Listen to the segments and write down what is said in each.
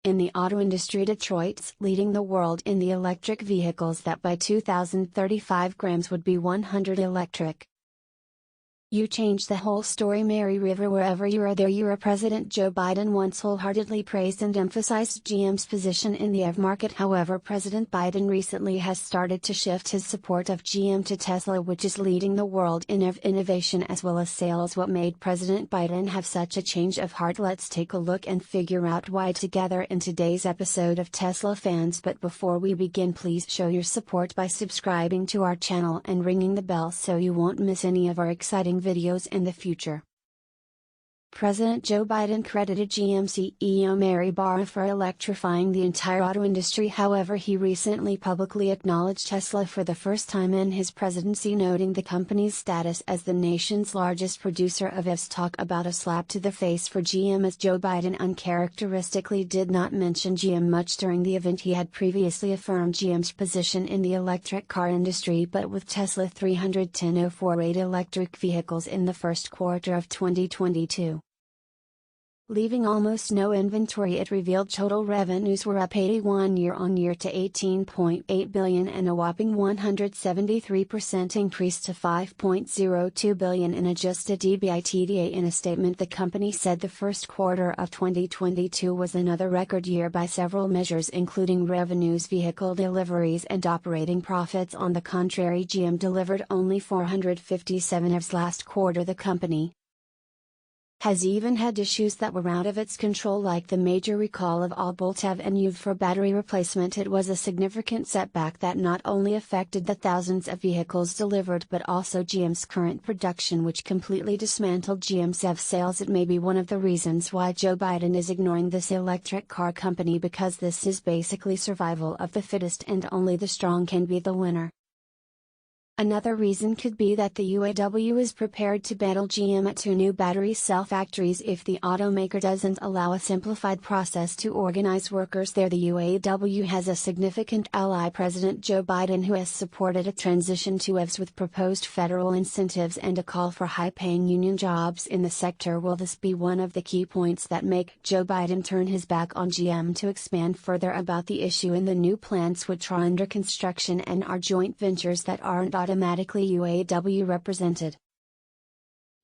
In the auto industry, Detroit's leading the world in the electric vehicles that by 2035 grams would be 100 electric. You change the whole story, Mary River. Wherever you are, there you are. President Joe Biden once wholeheartedly praised and emphasized GM's position in the EV market. However, President Biden recently has started to shift his support of GM to Tesla, which is leading the world in EV innovation as well as sales. What made President Biden have such a change of heart? Let's take a look and figure out why together in today's episode of Tesla Fans. But before we begin, please show your support by subscribing to our channel and ringing the bell so you won't miss any of our exciting videos in the future. President Joe Biden credited GM CEO Mary Barra for electrifying the entire auto industry. However, he recently publicly acknowledged Tesla for the first time in his presidency, noting the company's status as the nation's largest producer of EVs. Talk about a slap to the face for GM, as Joe Biden uncharacteristically did not mention GM much during the event. He had previously affirmed GM's position in the electric car industry, but with Tesla 310,048 electric vehicles in the first quarter of 2022. Leaving almost no inventory, it revealed total revenues were up 81% year-on-year to $18.8 billion and a whopping 173% increase to $5.02 billion in adjusted EBITDA. In a statement, the company said the first quarter of 2022 was another record year by several measures, including revenues, vehicle deliveries, and operating profits. On the contrary, GM delivered only 457 EVs last quarter. The company has even had issues that were out of its control, like the major recall of all Bolt EV and UV for battery replacement. It was a significant setback that not only affected the thousands of vehicles delivered but also GM's current production, which completely dismantled GM's EV sales. It may be one of the reasons why Joe Biden is ignoring this electric car company, because this is basically survival of the fittest and only the strong can be the winner. Another reason could be that the UAW is prepared to battle GM at 2 new battery cell factories if the automaker doesn't allow a simplified process to organize workers there. The UAW has a significant ally, President Joe Biden, who has supported a transition to EVs with proposed federal incentives and a call for high-paying union jobs in the sector. Will this be one of the key points that make Joe Biden turn his back on GM to expand further about the issue in the new plants which are under construction and are joint ventures that aren't automatically UAW represented?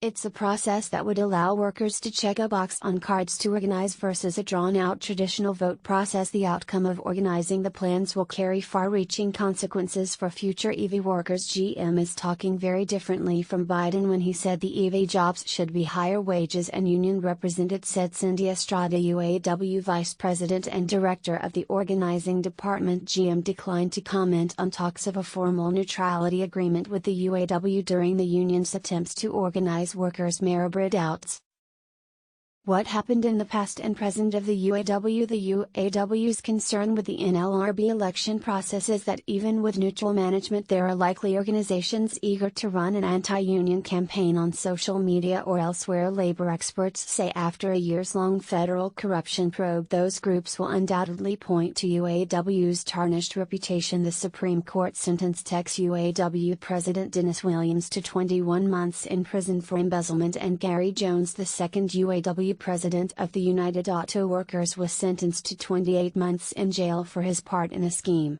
It's a process that would allow workers to check a box on cards to organize versus a drawn-out traditional vote process. The outcome of organizing the plans will carry far-reaching consequences for future EV workers. GM is talking very differently from Biden when he said the EV jobs should be higher wages and union represented, said Cindy Estrada, UAW Vice President and Director of the Organizing Department. GM declined to comment on talks of a formal neutrality agreement with the UAW during the union's attempts to organize workers. Maribrid doubts what happened in the past and present of the UAW. The UAW's concern with the NLRB election process is that even with neutral management, there are likely organizations eager to run an anti-union campaign on social media or elsewhere. Labor experts say after a years-long federal corruption probe, those groups will undoubtedly point to UAW's tarnished reputation. The Supreme Court sentenced ex-UAW President Dennis Williams to 21 months in prison for embezzlement, and Gary Jones, the second UAW president of the United Auto Workers, was sentenced to 28 months in jail for his part in a scheme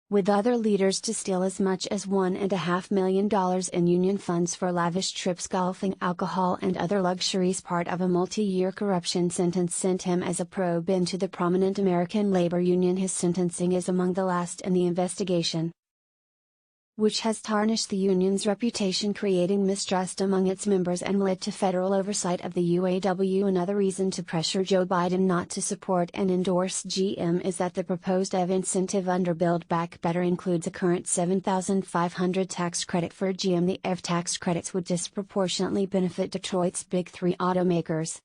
with other leaders to steal as much as $1.5 million in union funds for lavish trips, golfing, alcohol, and other luxuries. Part of a multi-year corruption sentence sent him as a probe into the prominent American labor union. His sentencing is among the last in the investigation, which has tarnished the union's reputation, creating mistrust among its members and led to federal oversight of the UAW. Another reason to pressure Joe Biden not to support and endorse GM is that the proposed EV incentive under Build Back Better includes a current $7,500 tax credit for GM. The EV tax credits would disproportionately benefit Detroit's big three automakers,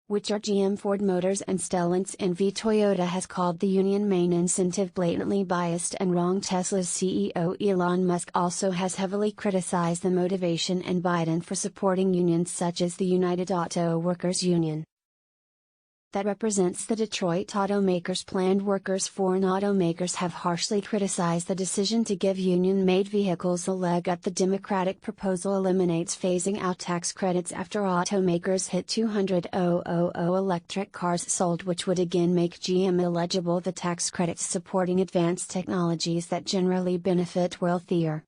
which are GM, Ford Motors, and Stellantis. Toyota has called the union main incentive blatantly biased and wrong. Tesla's CEO Elon Musk also has heavily criticized the motivation and Biden for supporting unions such as the United Auto Workers Union. that represents the Detroit automakers' planned workers. Foreign automakers have harshly criticized the decision to give union-made vehicles a leg up. The Democratic proposal eliminates phasing out tax credits after automakers hit 200,000 electric cars sold, which would again make GM eligible. The tax credits supporting advanced technologies that generally benefit wealthier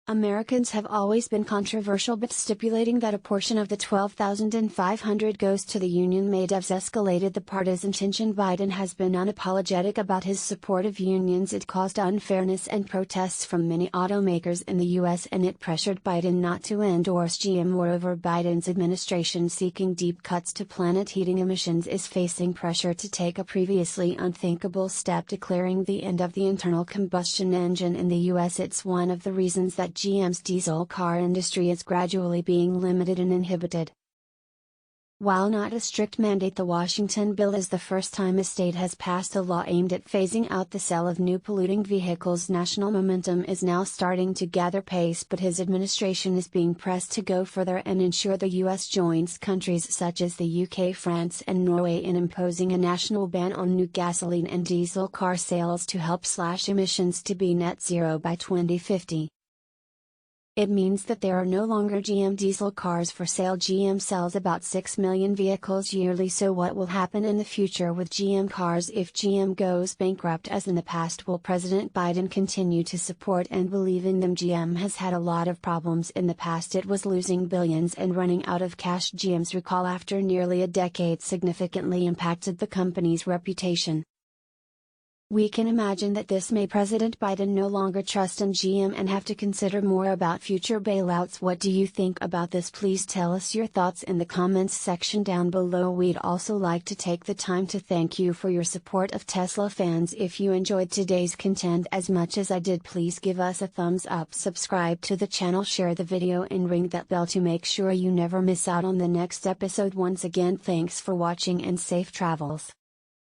Americans have always been controversial, but stipulating that a portion of the $12,500 goes to the union-made EVs escalated the partisan tension. Biden has been unapologetic about his support of unions. It caused unfairness and protests from many automakers in the U.S., and it pressured Biden not to endorse GM. Moreover, Biden's administration, seeking deep cuts to planet heating emissions, is facing pressure to take a previously unthinkable step, declaring the end of the internal combustion engine in the U.S. It's one of the reasons that GM's diesel car industry is gradually being limited and inhibited. While not a strict mandate, the Washington bill is the first time a state has passed a law aimed at phasing out the sale of new polluting vehicles. National momentum is now starting to gather pace, but his administration is being pressed to go further and ensure the U.S. joins countries such as the UK, France, and Norway in imposing a national ban on new gasoline and diesel car sales to help slash emissions to be net zero by 2050. It means that there are no longer GM diesel cars for sale. GM sells about 6 million vehicles yearly, so what will happen in the future with GM cars if GM goes bankrupt as in the past? Will President Biden continue to support and believe in them? GM has had a lot of problems in the past. It was losing billions and running out of cash. GM's recall after nearly a decade significantly impacted the company's reputation. We can imagine that this may President Biden no longer trust in GM and have to consider more about future bailouts. What do you think about this? Please tell us your thoughts in the comments section down below. We'd also like to take the time to thank you for your support of Tesla fans. If you enjoyed today's content as much as I did, please give us a thumbs up, subscribe to the channel, share the video, and ring that bell to make sure you never miss out on the next episode. Once again, thanks for watching and safe travels.